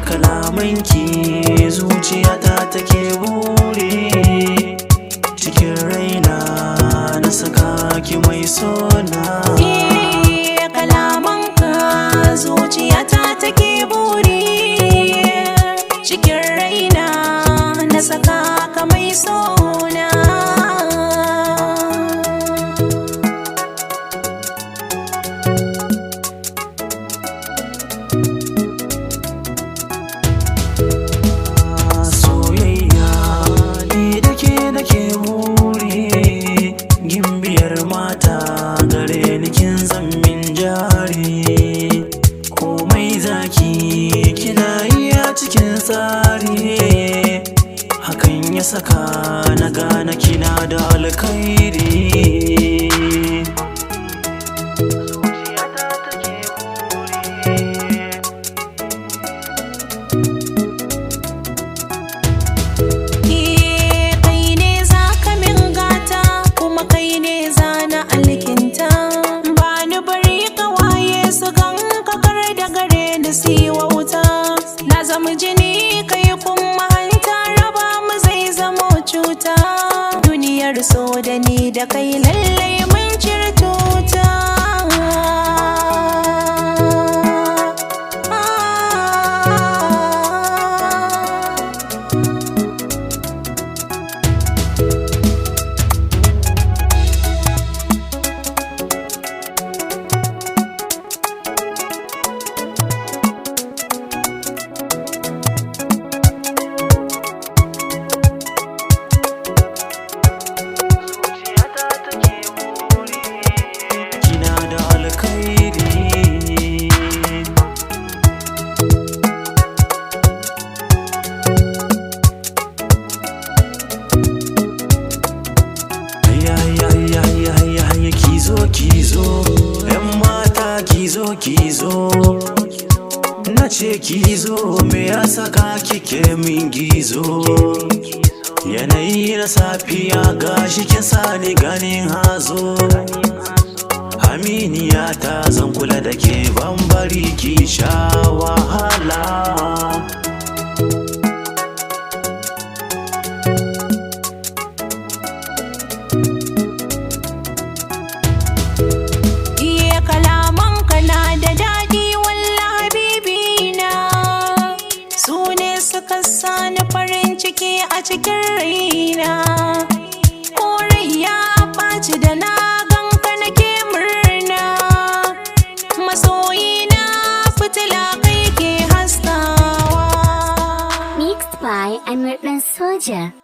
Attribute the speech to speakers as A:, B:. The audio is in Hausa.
A: Kalamanki zuciyata take buri, cikin raina na saka ki mai sona.
B: Kalamanka zuciyata take buri, cikin raina na saka ka mai sona.
A: Cikin tsari hakan ya saka na gane kina da alkhairi. Zuciyata take
B: buri. Kai ne za ka min gata kuma kai ne za na alkinta. Ba ni bari ka waye su gan ka kar da gare ni siwa wuta. Na zama jini kai kuma hanta, raba mu zai zamo cuta. Duniyar so da ni da kai lallai mun cire tuta.
A: Kizo, ‘yan mata kizo, na ce kizo, me ya saka kike min gizo? Yanayi na safiya gashi kin sani ganin hazo. Aminiya ta zan kula da ke, ban bari ki sha wahala.
B: Sani farin ciki a cikin raina, ko rai ya ɓaci da na ganka nake murna. Masoyina fitila kai ke haskawa.
C: Mixed by Amir Dan Soja.